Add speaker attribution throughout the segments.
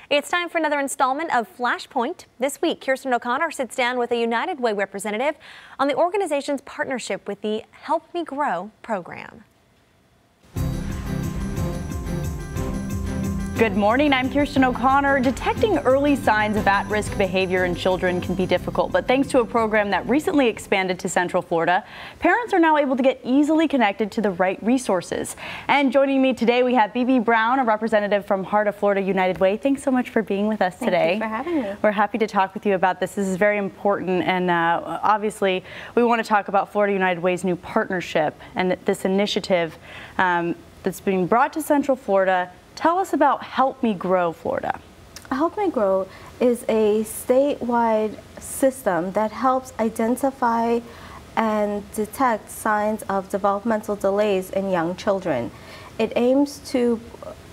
Speaker 1: It's time for another installment of Flashpoint. This week, Kirstin O'Connor sits down with a United Way representative on the organization's partnership with the Help Me Grow program.
Speaker 2: Good morning, I'm Kirstin O'Connor. Detecting early signs of at-risk behavior in children can be difficult, but thanks to a program that recently expanded to Central Florida, parents are now able to get easily connected to the right resources. And joining me today, we have Bibi Brown, a representative from Heart of Florida United Way. Thanks so much for being with us today.
Speaker 3: Thank you for having me.
Speaker 2: We're happy to talk with you about this. This is very important, and obviously, we want to talk about Florida United Way's new partnership and this initiative that's being brought to Central Florida. Tell us about Help Me Grow Florida.
Speaker 3: Help Me Grow is a statewide system that helps identify and detect signs of developmental delays in young children. It aims to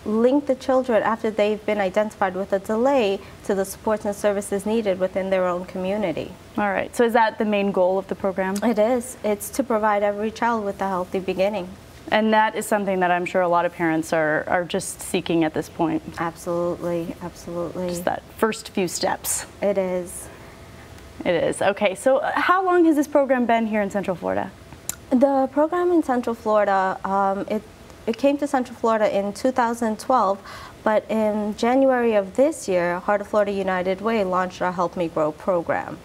Speaker 3: link the children after they've been identified with a delay to the supports and services needed within their own community.
Speaker 2: All right, so is that the main goal of the program?
Speaker 3: It is. It's to provide every child with a healthy beginning.
Speaker 2: And that is something that I'm sure a lot of parents are just seeking at this point.
Speaker 3: Absolutely, absolutely.
Speaker 2: Just that first few steps.
Speaker 3: It is.
Speaker 2: It is. Okay, so how long has this program been here in Central Florida?
Speaker 3: The program in Central Florida, it came to Central Florida in 2012, but in January of this year, Heart of Florida United Way launched our Help Me Grow program.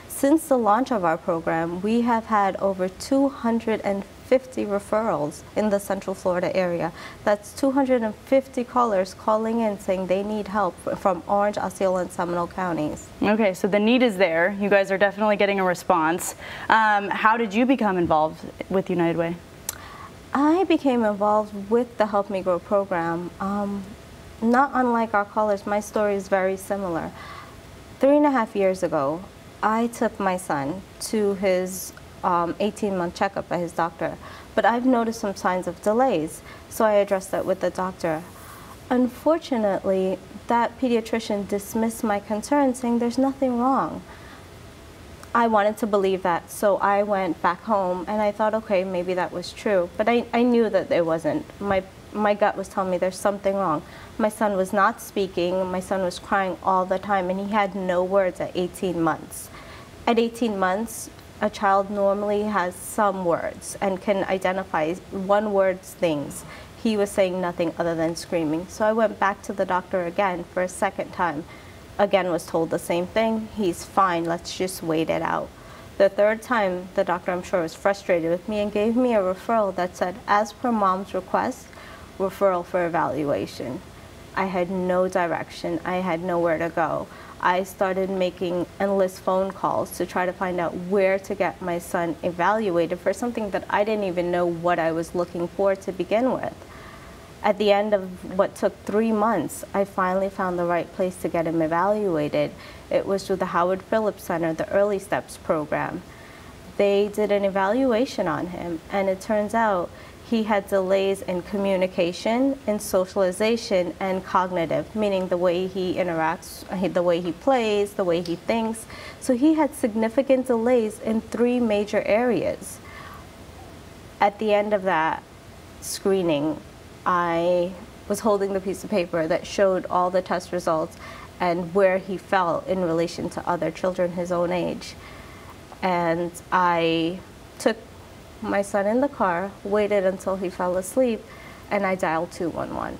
Speaker 3: Since the launch of our program, we have had over 250 referrals in the Central Florida area. That's 250 callers calling in saying they need help from Orange, Osceola, and Seminole counties.
Speaker 2: Okay, so the need is there. You guys are definitely getting a response. How did you become involved with United Way?
Speaker 3: I became involved with the Help Me Grow program. Not unlike our callers, my story is very similar. 3.5 years ago, I took my son to his 18-month checkup by his doctor, but I've noticed some signs of delays, so I addressed that with the doctor. Unfortunately, that pediatrician dismissed my concern, saying there's nothing wrong. I wanted to believe that, so I went back home and I thought, okay, maybe that was true, but I knew that it wasn't. My gut was telling me there's something wrong. My son was not speaking, my son was crying all the time, and he had no words at 18 months. At 18 months, a child normally has some words and can identify one-word things. He was saying nothing other than screaming. So I went back to the doctor again for a second time. Again, was told the same thing. He's fine, let's just wait it out. The third time, the doctor, I'm sure, was frustrated with me and gave me a referral that said, as per mom's request, referral for evaluation. I had no direction. I had nowhere to go. I started making endless phone calls to try to find out where to get my son evaluated for something that I didn't even know what I was looking for to begin with. At the end of what took 3 months, I finally found the right place to get him evaluated. It was through the Howard Phillips Center, the Early Steps program. They did an evaluation on him, and it turns out he had delays in communication, in socialization, and cognitive, meaning the way he interacts, the way he plays, the way he thinks. So he had significant delays in 3 major areas. At the end of that screening, I was holding the piece of paper that showed all the test results and where he fell in relation to other children his own age. And I took my son in the car, waited until he fell asleep, and I dialed 211.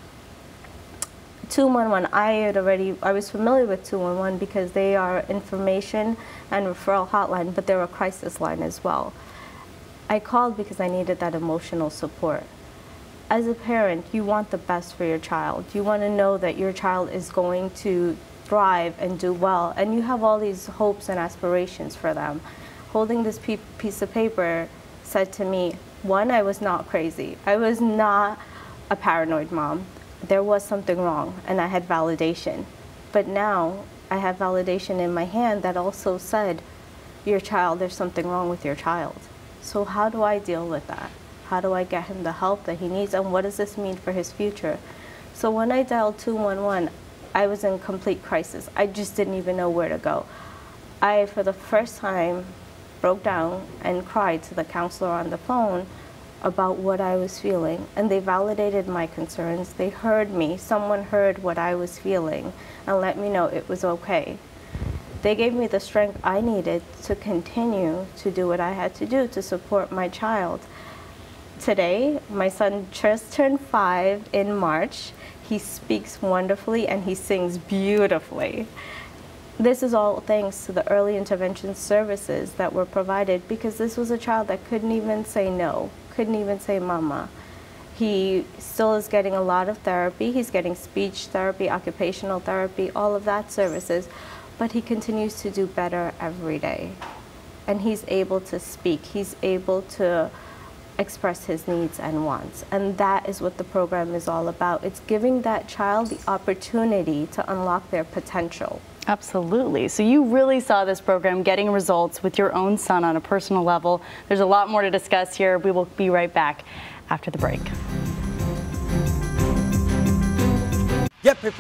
Speaker 3: 211, I was familiar with 211 because they are information and referral hotline, but they're a crisis line as well. I called because I needed that emotional support. As a parent, you want the best for your child. You want to know that your child is going to thrive and do well, and you have all these hopes and aspirations for them. Holding this piece of paper said to me, one, I was not crazy. I was not a paranoid mom. There was something wrong, and I had validation. But now I have validation in my hand that also said, your child, there's something wrong with your child. So how do I deal with that? How do I get him the help that he needs, and what does this mean for his future? So when I dialed 211, I was in complete crisis. I just didn't even know where to go. I, for the first time, broke down and cried to the counselor on the phone about what I was feeling, and they validated my concerns. They heard me. Someone heard what I was feeling and let me know it was okay. They gave me the strength I needed to continue to do what I had to do to support my child. Today, my son just turned 5 in March. He speaks wonderfully and he sings beautifully. This is all thanks to the early intervention services that were provided, because this was a child that couldn't even say no, couldn't even say mama. He still is getting a lot of therapy. He's getting speech therapy, occupational therapy, all of that services, but he continues to do better every day. And he's able to speak. He's able to express his needs and wants. And that is what the program is all about. It's giving that child the opportunity to unlock their potential.
Speaker 2: Absolutely. So you really saw this program getting results with your own son on a personal level. There's a lot more to discuss here. We will be right back after the break.
Speaker 4: Yep.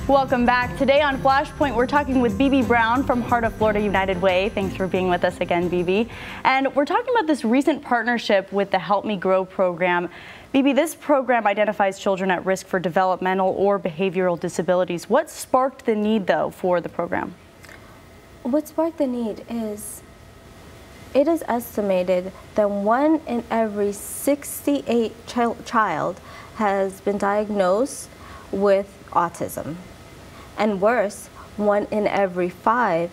Speaker 2: Welcome back. Today on Flashpoint, we're talking with Bibi Brown from Heart of Florida United Way. Thanks for being with us again, Bibi. And we're talking about this recent partnership with the Help Me Grow program. Bibi, this program identifies children at risk for developmental or behavioral disabilities. What sparked the need, though, for the program?
Speaker 3: What sparked the need is, it is estimated that 1 in every 68 child has been diagnosed with autism. And worse, 1 in every 5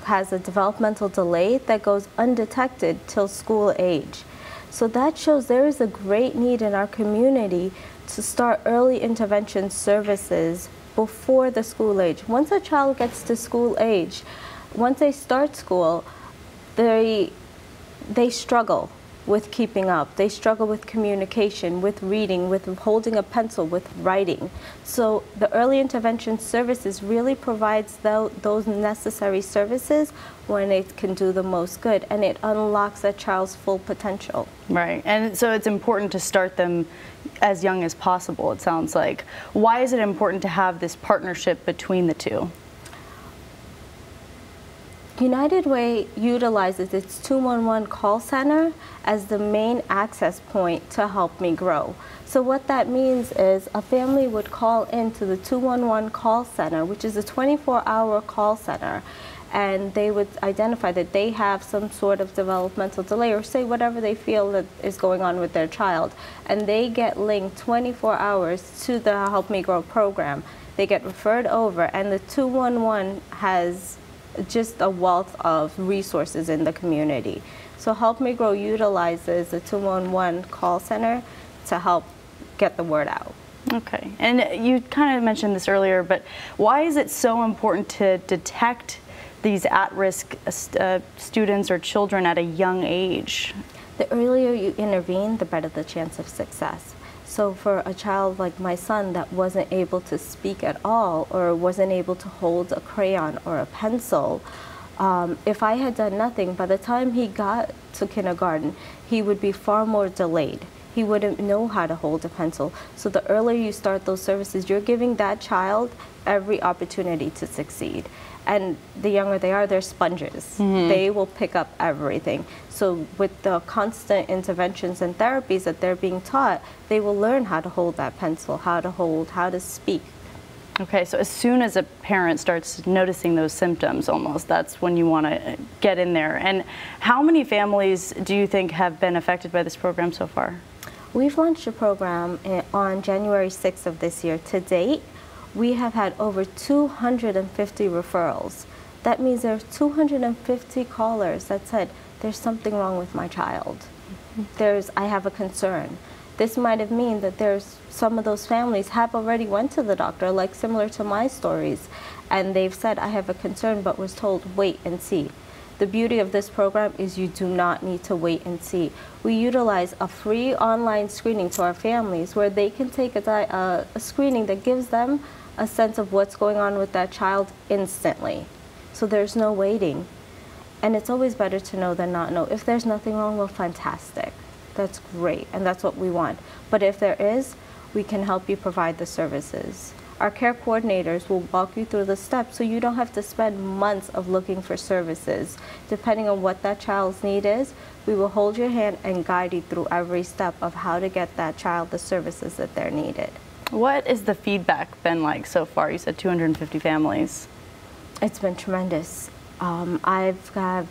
Speaker 3: has a developmental delay that goes undetected till school age. So that shows there is a great need in our community to start early intervention services before the school age. Once a child gets to school age, once they start school, they struggle with keeping up. They struggle with communication, with reading, with holding a pencil, with writing. So the early intervention services really provides those necessary services when it can do the most good, and it unlocks a child's full potential.
Speaker 2: Right, and so it's important to start them as young as possible, it sounds like. Why is it important to have this partnership between the two?
Speaker 3: United Way utilizes its 211 call center as the main access point to Help Me Grow. So what that means is a family would call into the 211 call center, which is a 24-hour call center, and they would identify that they have some sort of developmental delay, or say whatever they feel that is going on with their child, and they get linked 24 hours to the Help Me Grow program. They get referred over, and the 211 has just a wealth of resources in the community. So Help Me Grow utilizes the 211 call center to help get the word out.
Speaker 2: Okay, and you kind of mentioned this earlier, but why is it so important to detect these at-risk students or children at a young age?
Speaker 3: The earlier you intervene, the better the chance of success. So for a child like my son that wasn't able to speak at all, or wasn't able to hold a crayon or a pencil, if I had done nothing, by the time he got to kindergarten, he would be far more delayed. He wouldn't know how to hold a pencil. So the earlier you start those services, you're giving that child every opportunity to succeed. And the younger they are, they're sponges. Mm-hmm. They will pick up everything. So with the constant interventions and therapies that they're being taught, they will learn how to hold that pencil, how to hold, how to speak.
Speaker 2: Okay, so as soon as a parent starts noticing those symptoms almost, that's when you want to get in there. And how many families do you think have been affected by this program so far?
Speaker 3: We've launched a program on January 6th of this year. To date, we have had over 250 referrals. That means there are 250 callers that said, there's something wrong with my child. I have a concern. This might have mean that there's some of those families have already went to the doctor, like similar to my stories, and they've said, I have a concern, but was told, wait and see. The beauty of this program is you do not need to wait and see. We utilize a free online screening to our families where they can take a screening that gives them a sense of what's going on with that child instantly. So there's no waiting. And it's always better to know than not know. If there's nothing wrong, well, fantastic. That's great, and that's what we want. But if there is, we can help you provide the services. Our care coordinators will walk you through the steps so you don't have to spend months of looking for services. Depending on what that child's need is, we will hold your hand and guide you through every step of how to get that child the services that they're needed.
Speaker 2: What is the feedback been like so far? You said 250 families.
Speaker 3: It's been tremendous. I've got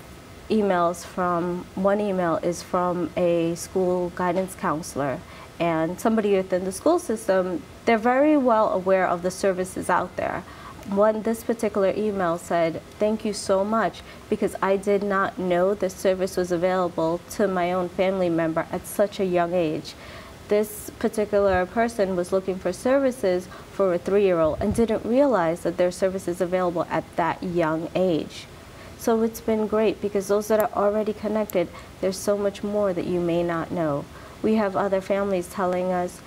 Speaker 3: emails from, one email is from a school guidance counselor and somebody within the school system. They're very well aware of the services out there. This particular email said, "Thank you so much, because I did not know this service was available to my own family member at such a young age." This particular person was looking for services for a 3-year-old and didn't realize that there are services available at that young age. So it's been great, because those that are already connected, there's so much more that you may not know. We have other families telling us,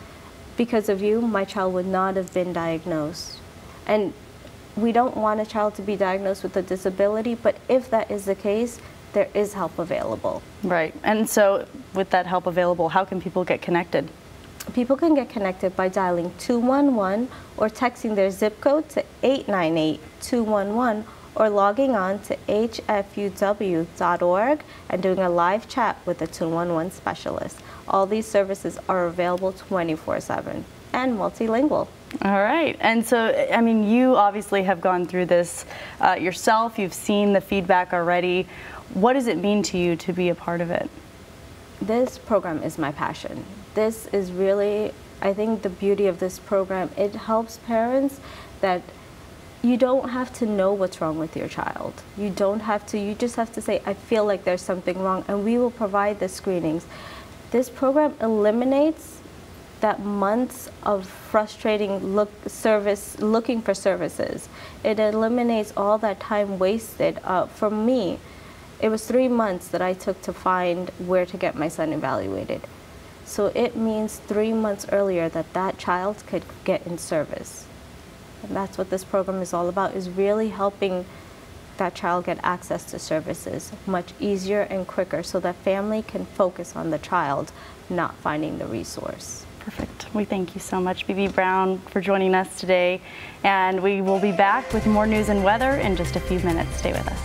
Speaker 3: "Because of you, my child would not have been diagnosed." And we don't want a child to be diagnosed with a disability, but if that is the case, there is help available.
Speaker 2: Right. And so with that help available, how can people get connected?
Speaker 3: People can get connected by dialing 211 or texting their zip code to 898-211 or logging on to hfuw.org and doing a live chat with a 211 specialist. All these services are available 24/7 and multilingual.
Speaker 2: All right. And so, I mean, you obviously have gone through this yourself. You've seen the feedback already. What does it mean to you to be a part of it?
Speaker 3: This program is my passion. This is really, I think, the beauty of this program. It helps parents that you don't have to know what's wrong with your child. You don't have to, you just have to say, "I feel like there's something wrong," and we will provide the screenings. This program eliminates that months of frustrating looking for services. It eliminates all that time wasted. For me, it was 3 months that I took to find where to get my son evaluated. So it means 3 months earlier that that child could get in service. And that's what this program is all about, is really helping that child get access to services much easier and quicker so that family can focus on the child, not finding the resource.
Speaker 2: Perfect. We thank you so much, Bibi Brown, for joining us today. And we will be back with more news and weather in just a few minutes. Stay with us.